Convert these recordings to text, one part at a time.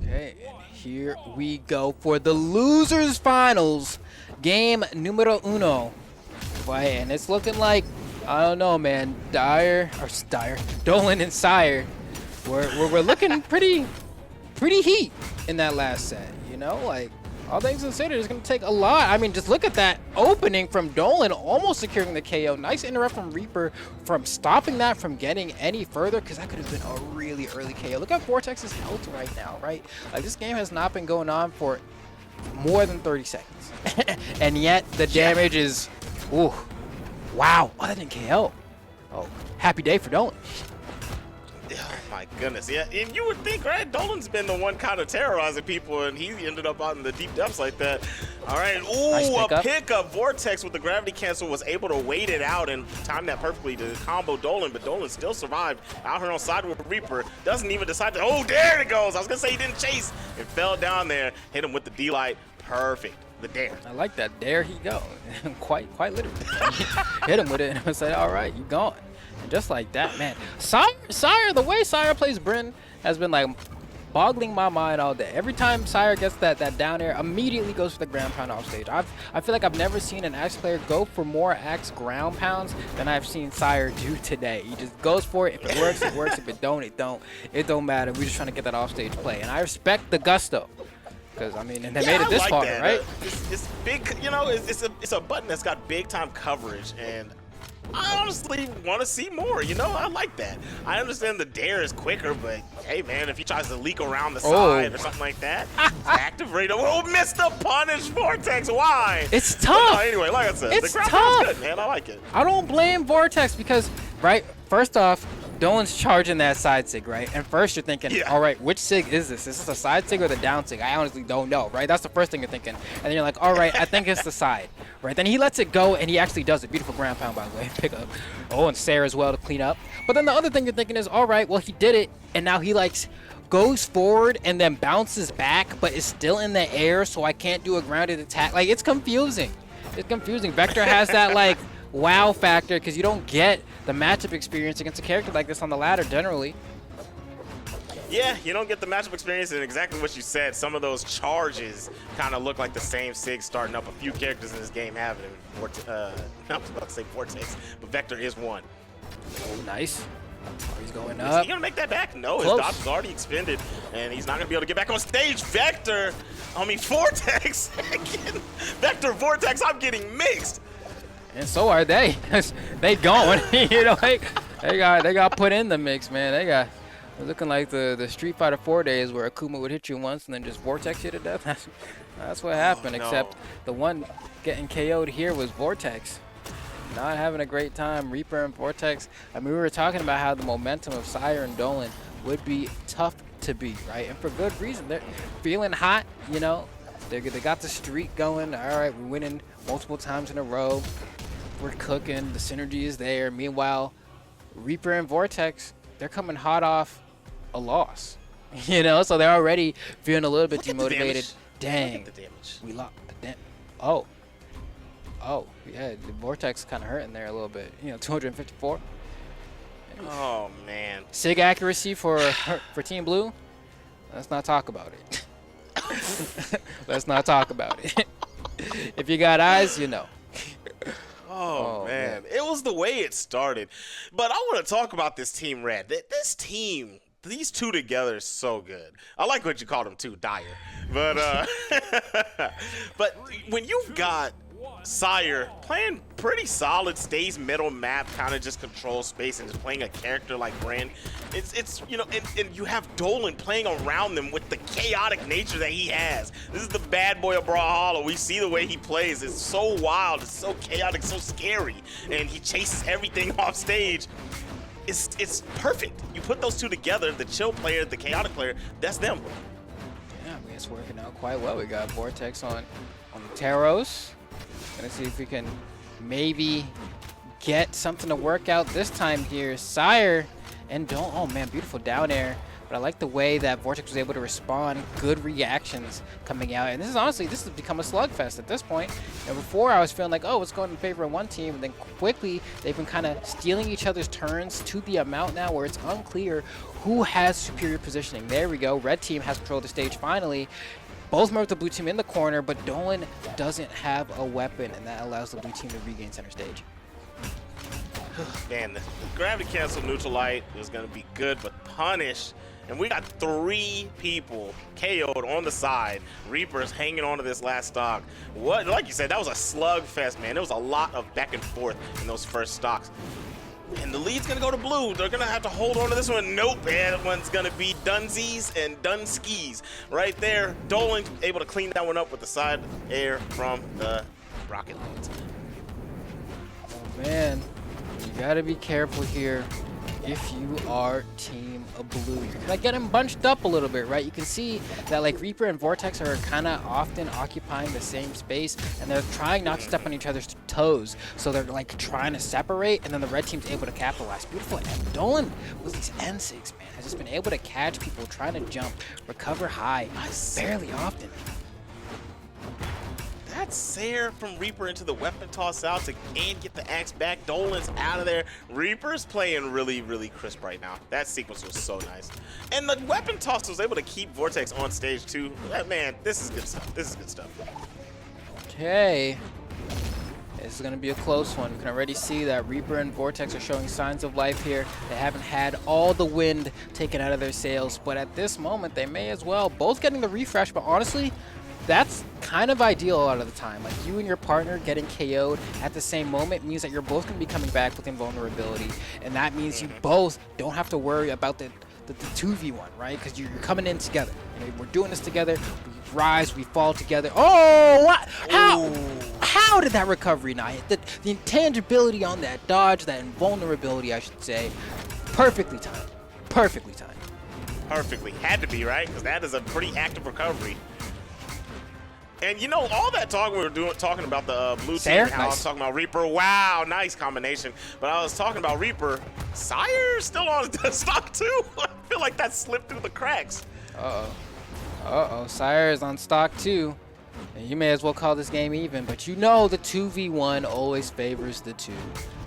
Okay, and here we go for the losers finals, game numero uno. Boy, and it's looking like, I don't know, man, Dolan and Sire, we're looking pretty heat in that last set, you know, like, all things considered, it's going to take a lot. I mean, just look at that opening from Dolan, almost securing the KO. Nice interrupt from Reaper from stopping that from getting any further, because that could have been a really early KO. Look at Vortex's health right now, right? Like, this game has not been going on for more than 30 seconds. And yet, the damage is, ooh, wow. Oh, that didn't KO. Oh, happy day for Dolan. Oh my goodness, yeah, and you would think, right, Dolan's been the one kind of terrorizing people, and he ended up out in the deep depths like that. All right, ooh, nice pickup. Vortex with the gravity cancel was able to wait it out and time that perfectly to combo Dolan, but Dolan still survived out here on side with Reaper. Doesn't even decide to, oh, there it goes. I was gonna say he didn't chase and fell down there, hit him with the D-Light, perfect. The dare. I like that. There he go. quite literally. Hit him with it and I said, all right, you gone. And just like that, man. Sire, the way Sire plays Bryn has been like boggling my mind all day. Every time Sire gets that down air, immediately goes for the ground pound off stage. I feel like I've never seen an Axe player go for more Axe ground pounds than I've seen Sire do today. He just goes for it. If it works, it works. If it don't, it don't. It don't matter. We're just trying to get that off stage play. And I respect the gusto. Because, I mean, and they made it this far, right? It's big, you know, it's a button that's got big time coverage, and I honestly want to see more, you know? I like that. I understand the dare is quicker, but hey, man, if he tries to leak around the side or something like that, activate. Oh, missed the punish, Vortex. Why? It's tough. But, anyway, like I said, it's the tough. Good, man. I like it. I don't blame Vortex because, right, first off, Dolan's charging that side sig, right? And first you're thinking, all right, which sig is this? Is this a side sig or the down sig? I honestly don't know, right? That's the first thing you're thinking. And then you're like, all right, I think it's the side, right? Then he lets it go, and he actually does it. Beautiful ground pound, by the way. Pick up. Oh, and Sarah as well to clean up. But then the other thing you're thinking is, all right, well, he did it, and now he, like, goes forward and then bounces back, but is still in the air, so I can't do a grounded attack. Like, it's confusing. It's confusing. Vector has that, like, wow factor because you don't get the matchup experience against a character like this on the ladder generally. Yeah, you don't get the matchup experience, and exactly what you said. Some of those charges kind of look like the same sig starting up. A few characters in this game have it. I was about to say Vortex, but Vector is one. Oh, nice. Oh, he's going up. Is he going to make that back? No, his dodge is already expended, and he's not going to be able to get back on stage. Vector, I mean Vortex. Vector, Vortex, I'm getting mixed. And so are they. They going. You know, they got put in the mix, man. They got looking like the Street Fighter 4 days where Akuma would hit you once and then just Vortex you to death. That's what happened. No. Except the one getting KO'd here was Vortex. Not having a great time. Reaper and Vortex. I mean, we were talking about how the momentum of Sire and Dolan would be tough to beat, right? And for good reason. They're feeling hot, you know. They got the streak going. All right, we're winning multiple times in a row. We're cooking. The synergy is there. Meanwhile, Reaper and Vortex, they're coming hot off a loss. You know, so they're already feeling a little bit demotivated. Dang. Look at the damage. We lost. Oh. Oh, yeah. The Vortex kind of hurting there a little bit. You know, 254. Oh, man. Sig accuracy for Team Blue? Let's not talk about it. Let's not talk about it. If you got eyes, you know. Oh, man. It was the way it started. But I want to talk about this Team Red. This team, these two together is so good. I like what you called them too, Dire. But, but when you've got Sire playing pretty solid, stays middle map, kind of just controls space and just playing a character like Bryn. It's you know, and you have Dolan playing around them with the chaotic nature that he has. This is the bad boy of Brawlhalla. We see the way he plays. It's so wild, it's so chaotic, so scary, and he chases everything off stage. It's perfect. You put those two together, the chill player, the chaotic player, that's them. Yeah, I mean, it's working out quite well. We got Vortex on the Taros. Gonna see if we can maybe get something to work out this time here. Sire and Dolan, oh man, beautiful down air but I like the way that Vortex was able to respond. Good reactions coming out, and this has become a slugfest at this point. And before I was feeling like, oh, it's going in favor of one team, and then quickly they've been kind of stealing each other's turns to the amount now where it's unclear who has superior positioning. There we go. Red team has control of the stage finally. Both members of the blue team in the corner, but Dolan doesn't have a weapon, and that allows the blue team to regain center stage. Man, the gravity cancel neutral light is going to be good, but punish. And we got 3 people KO'd on the side. Reapers hanging on to this last stock. What, like you said, that was a slugfest, man. There was a lot of back and forth in those first stocks. And the lead's gonna go to blue. They're gonna have to hold on to this one. Nope, that one's gonna be Dunsies and Dunskis right there. Dolan able to clean that one up with the side air from the rocket launch. Oh man, you gotta be careful here if you are team blue. You're like getting bunched up a little bit, right? You can see that like Reaper and Vortex are kind of often occupying the same space, and they're trying not to step on each other's toes. So they're like trying to separate, and then the red team's able to capitalize. Beautiful. And Dolan with these ensues, man, has just been able to catch people trying to jump, recover high, fairly often. That Sire from Reaper into the weapon toss out and get the axe back. Dolan's out of there. Reaper's playing really, really crisp right now. That sequence was so nice. And the weapon toss was able to keep Vortex on stage too. Man, this is good stuff. This is good stuff. Okay. This is going to be a close one. You can already see that Reaper and Vortex are showing signs of life here. They haven't had all the wind taken out of their sails, but at this moment, they may as well. Both getting the refresh, but honestly, that's kind of ideal a lot of the time. Like you and your partner getting KO'd at the same moment means that you're both going to be coming back with invulnerability, and that means you both don't have to worry about the 2v1, right? Because you're coming in together. You know, we're doing this together. We rise, we fall together. Oh, what? How did that recovery not hit? The intangibility on that dodge, that invulnerability, I should say, perfectly timed. Perfectly timed. Perfectly. Had to be, right? Because that is a pretty active recovery. And you know, all that talk we were talking about the blue team, how I was talking about Reaper. Wow, nice combination. But I was talking about Reaper. Sire still on the stock too. I feel like that slipped through the cracks. Uh-oh, Sire is on stock too. And you may as well call this game even, but you know the 2v1 always favors the 2,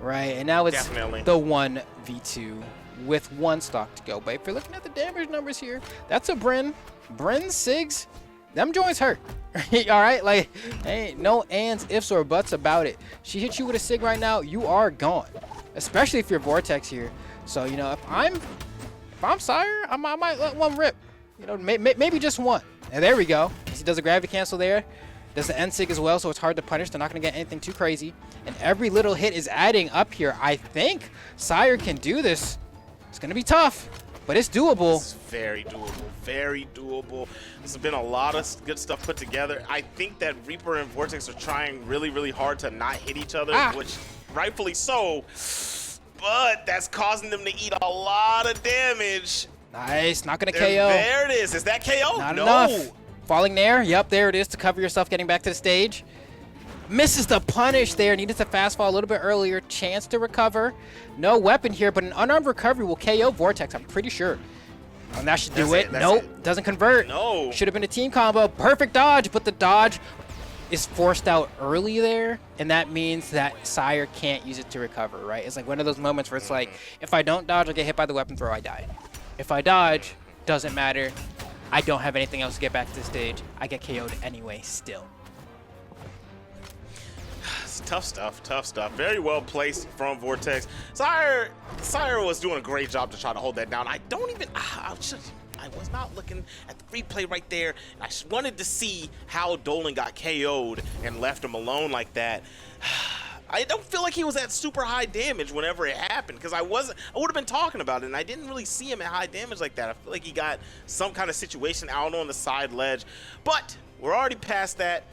right? And now it's Definitely the 1v2 with 1 stock to go. But if you're looking at the damage numbers here, that's a Bryn. Bryn, Sigs, them joints hurt. All right, like, ain't no ands, ifs, or buts about it. She hits you with a Sig right now, you are gone. Especially if you're Vortex here. So, you know, if I'm Sire, I might let one rip. You know, maybe just one. And there we go. He does a gravity cancel there. Does the end Sig as well, so it's hard to punish. They're not going to get anything too crazy. And every little hit is adding up here. I think Sire can do this. It's going to be tough, but it's doable. It's very doable. Very doable. There's been a lot of good stuff put together. I think that Reaper and Vortex are trying really, really hard to not hit each other, which rightfully so. But that's causing them to eat a lot of damage. Nice. Not going to KO. There it is. Is that KO? Not no. enough. Falling there. Yep, there it is to cover yourself getting back to the stage. Misses the punish there. Needed to fast fall a little bit earlier. Chance to recover. No weapon here, but an unarmed recovery will KO Vortex, I'm pretty sure. And that should do it. Nope, doesn't convert. No. Should have been a team combo. Perfect dodge, but the dodge is forced out early there, and that means that Sire can't use it to recover, right? It's like one of those moments where it's like, if I don't dodge, I get hit by the weapon throw, I die. If I dodge, doesn't matter. I don't have anything else to get back to the stage. I get KO'd anyway, still. It's tough stuff, tough stuff. Very well placed from Vortex. Sire was doing a great job to try to hold that down. I was not looking at the replay right there. I just wanted to see how Dolan got KO'd and left him alone like that. I don't feel like he was at super high damage whenever it happened, because I would have been talking about it, and I didn't really see him at high damage like that. I feel like he got some kind of situation out on the side ledge, but we're already past that.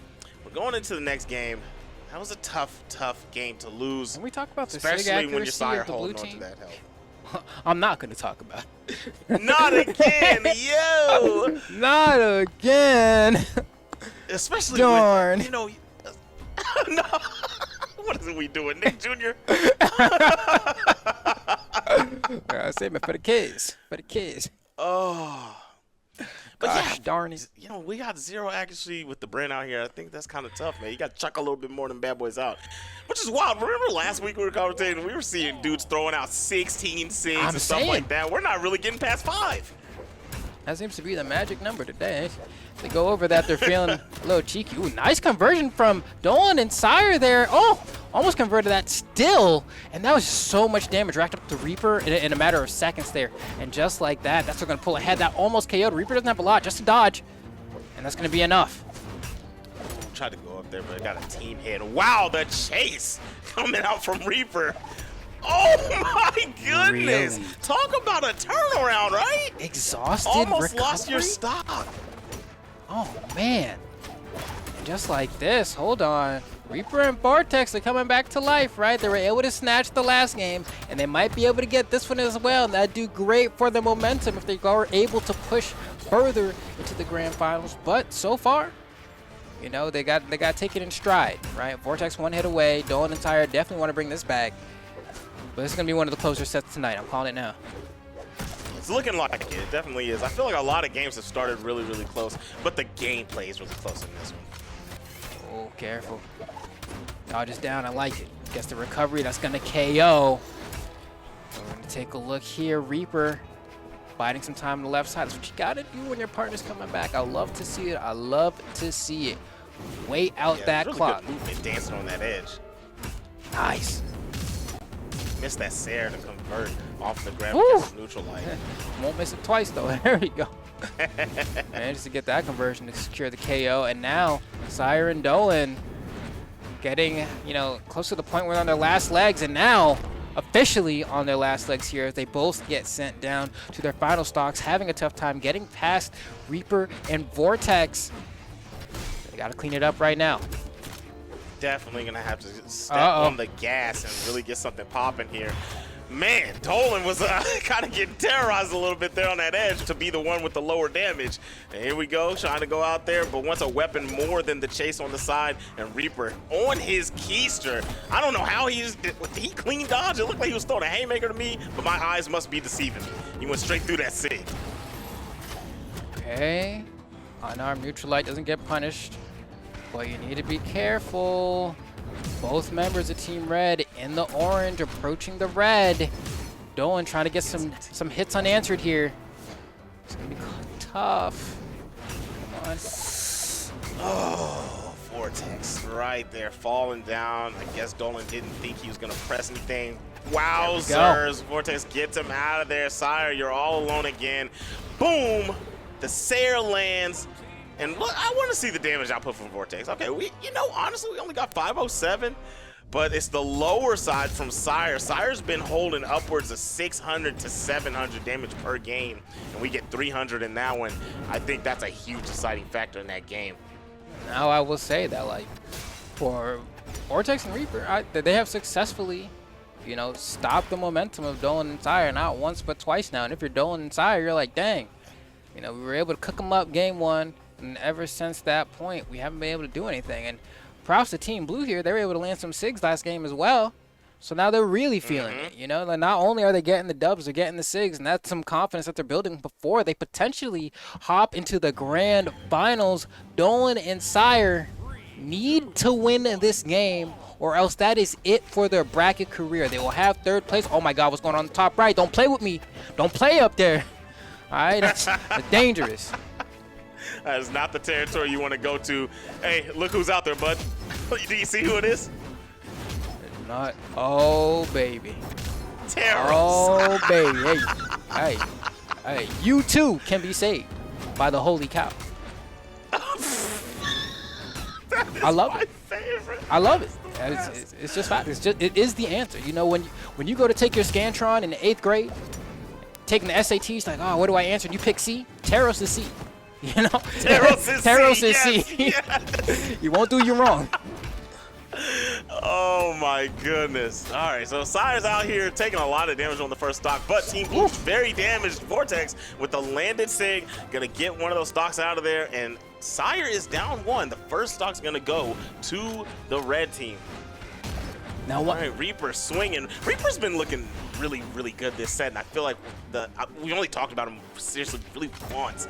We're going into the next game. That was a tough, tough game to lose. Can we talk about the especially when your accuracy Sire of the blue holding on team? to that health. I'm not going to talk about it. Not again, yo! Not again. Especially Darn. when, you know, no. What is it we doing, Nick Jr.? Save it for the kids. For the kids. Oh. But Gosh, yeah, darn it. you know, we got 0 accuracy with the Brent out here. I think that's kind of tough, man. You got to chuck a little bit more than bad boys out, which is wild. Remember last week we were commentating, we were seeing dudes throwing out 16 6 and stuff like that. We're not really getting past 5. That seems to be the magic number today. They go over that, they're feeling a little cheeky. Ooh, nice conversion from Dolan Sire there. Oh, almost converted that still. And that was just so much damage. Racked up the Reaper in a matter of seconds there. And just like that, that's what's going to pull ahead. That almost KO'd. Reaper doesn't have a lot, just a dodge. And that's going to be enough. Tried to go up there, but I got a team hit. Wow, the chase coming out from Reaper. Oh my goodness! Really? Talk about a turnaround, right? Exhausted Almost recovery? lost your stock. Oh, man. And just like this, hold on. Reaper and Vortex are coming back to life, right? They were able to snatch the last game, and they might be able to get this one as well. And that'd do great for the momentum if they are able to push further into the grand finals. But so far, you know, they got taken in stride, right? Vortex 1 hit away. Dolan Sire definitely want to bring this back. But this is going to be one of the closer sets tonight. I'm calling it now. It's looking like it. It definitely is. I feel like a lot of games have started really, really close, but the gameplay is really close in this one. Oh, careful. Dodge is down. I like it. Gets the recovery. That's going to KO. We're going to take a look here. Reaper biding some time on the left side. That's what you got to do when your partner's coming back. I love to see it. I love to see it. Wait out that really clock. Good movement dancing on that edge. Nice. Missed that Sire to convert off the ground Woo! against neutral light. Won't miss it twice, though. There we go. Managed to get that conversion to secure the KO. And now, Sire and Dolan getting, you know, close to the point where they're on their last legs. And now, officially on their last legs here, as they both get sent down to their final stocks, having a tough time getting past Reaper and Vortex. They got to clean it up right now. Definitely gonna have to step on the gas and really get something popping here. Man, Dolan was kind of getting terrorized a little bit there on that edge to be the one with the lower damage. And here we go, trying to go out there, but wants a weapon more than the chase on the side. And Reaper on his keister. I don't know how he clean dodge. It looked like he was throwing a haymaker to me, but my eyes must be deceiving me. He went straight through that sig. Okay. Unarmed neutral light doesn't get punished. But you need to be careful. Both members of Team Red in the orange approaching the red. Dolan trying to get some hits unanswered here. It's going to be tough. Come on. Oh, Vortex right there falling down. I guess Dolan didn't think he was going to press anything. Wowzers. Vortex gets him out of there. Sire, you're all alone again. Boom. The Sire lands. And look, I want to see the damage output from Vortex. Okay, honestly, we only got 507, but it's the lower side from Sire. Sire's been holding upwards of 600 to 700 damage per game, and we get 300 in that one. I think that's a huge deciding factor in that game. Now I will say that, like, for Vortex and Reaper, they have successfully, you know, stopped the momentum of Dolan and Sire, not once but twice now. And if you're Dolan and Sire, you're like, dang, you know, we were able to cook them up game 1. And ever since that point, we haven't been able to do anything. And props to Team Blue here. They were able to land some SIGs last game as well. So now they're really feeling it, you know? Like, not only are they getting the dubs, they're getting the SIGs. And that's some confidence that they're building before they potentially hop into the grand finals. Dolan and Sire need to win this game, or else that is it for their bracket career. They will have 3rd place. Oh, my God, what's going on the top right? Don't play with me. Don't play up there. All right? That's dangerous. That is not the territory you want to go to. Hey, look who's out there, bud. Do you see who it is? It's not. Oh, baby. Terrors. Oh, baby. Hey, you too can be saved by the holy cow. I love it. Favorite. I love it. It's just fact. It is the answer. You know, when you go to take your Scantron in the 8th grade, taking the SATs, like, oh, what do I answer? And you pick C. Terros is C. You know, Terros is C. Yes. You won't do you wrong. Oh my goodness. All right, so Sire's out here taking a lot of damage on the first stock, but Team Blue's very damaged. Vortex with the landed SIG, gonna get one of those stocks out of there, and Sire is down 1. The first stock's gonna go to the red team. Now what? All right, Reaper swinging. Reaper's been looking really, really good this set, and I feel like we only talked about him seriously really once.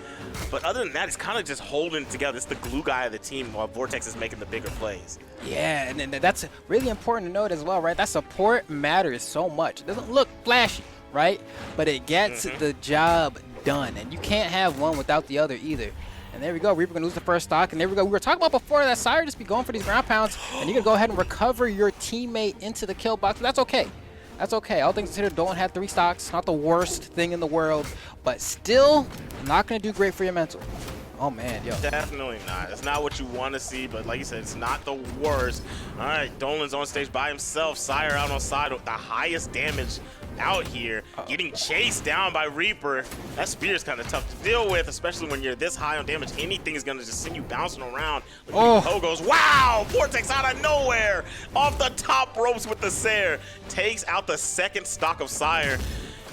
But other than that, he's kind of just holding it together. It's the glue guy of the team while Vortex is making the bigger plays. Yeah, and that's really important to note as well, right? That support matters so much. It doesn't look flashy, right? But it gets the job done, and you can't have one without the other either. And there we go. Reaper gonna lose the first stock, and there we go. We were talking about before that Sire just be going for these ground pounds, and you're gonna go ahead and recover your teammate into the kill box. That's okay. That's okay. All things considered, Dolan had 3 stocks. Not the worst thing in the world, but still not gonna do great for your mental. Oh man, yo. Definitely not. It's not what you want to see, but like you said, it's not the worst. All right, Dolan's on stage by himself. Sire out on side with the highest damage out here, getting chased down by Reaper. That spear is kind of tough to deal with, especially when you're this high on damage. Anything is going to just send you bouncing around. Goes, wow! Vortex out of nowhere! Off the top ropes with the Sire. Takes out the second stock of Sire.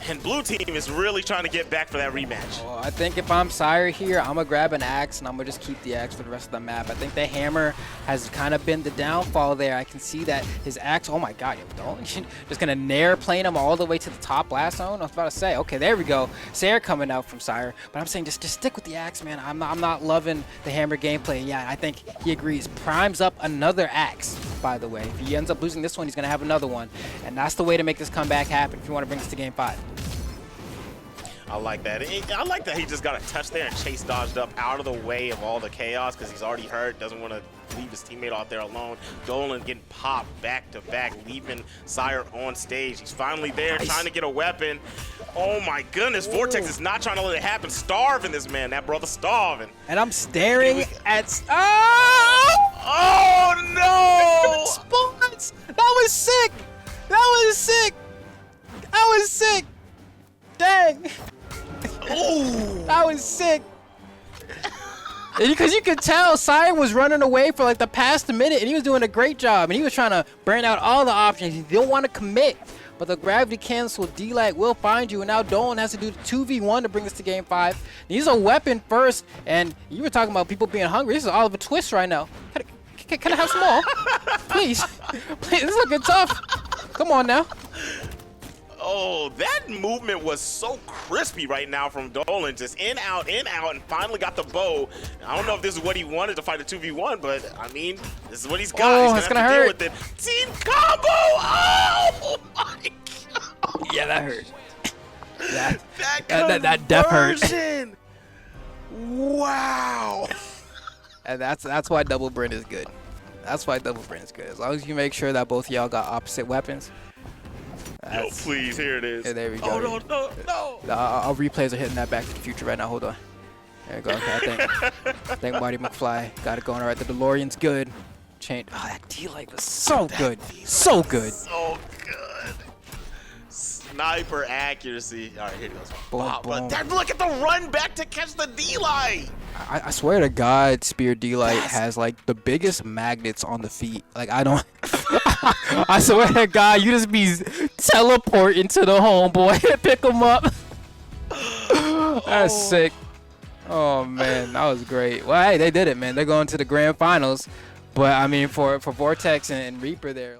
And blue team is really trying to get back for that rematch. Well, I think if I'm Sire here, I'm going to grab an axe, and I'm going to just keep the axe for the rest of the map. I think the hammer has kind of been the downfall there. I can see that his axe, oh my god, Dolan just going to nair plane him all the way to the top blast zone. I was about to say, okay, there we go. Sire coming out from Sire. But I'm saying just stick with the axe, man. I'm not loving the hammer gameplay. Yeah, I think he agrees. Primes up another axe, by the way. If he ends up losing this one, he's going to have another one. And that's the way to make this comeback happen if you want to bring this to game 5. I like that. I like that he just got a touch there and chase dodged up out of the way of all the chaos because he's already hurt, doesn't want to leave his teammate out there alone. Dolan getting popped back to back, leaving Sire on stage. He's finally there trying to get a weapon. Oh my goodness, Vortex is not trying to let it happen. Starving this man, that brother starving. And I'm staring at... Oh no! Spawns! That was sick! That was sick! That was sick! Dang! Ooh. That was sick. Because you could tell Sire was running away for like the past minute, and he was doing a great job, and he was trying to burn out all the options. He didn't want to commit, but the gravity cancel D-Light will find you, and now Dolan has to do the 2v1 to bring us to game 5. He's a weapon first, and you were talking about people being hungry. This is Oliver Twist right now. Can I have some more? Please. Please, this is looking tough. Come on now. Oh, that movement was so crispy right now from Dolan. Just in, out, and finally got the bow. I don't know if this is what he wanted to fight a 2v1, but, I mean, this is what he's got. Oh, he's it's going to hurt. Deal with it. Team combo! Oh, my God. Yeah, that hurt. That death hurt. Wow. And that's why Double Brand is good. That's why Double Brand is good. As long as you make sure that both of y'all got opposite weapons. Yo, please, here it is. Yeah, there we go. Oh, no. Our replays are hitting that Back to the Future right now. Hold on. There we go. Okay, I think Marty McFly got it going. All right, the DeLorean's good. Oh, that D-Light was so good. So good. So good. Sniper accuracy. All right, here it goes. Boom, wow, boom. But look at the run back to catch the D-Light. I swear to God, Spear D-Light has like the biggest magnets on the feet. Like I don't. I swear to God, you just be teleporting to the homeboy and pick him up. That's sick. Oh man, that was great. Well, hey, they did it, man. They're going to the grand finals. But I mean, for Vortex and Reaper there.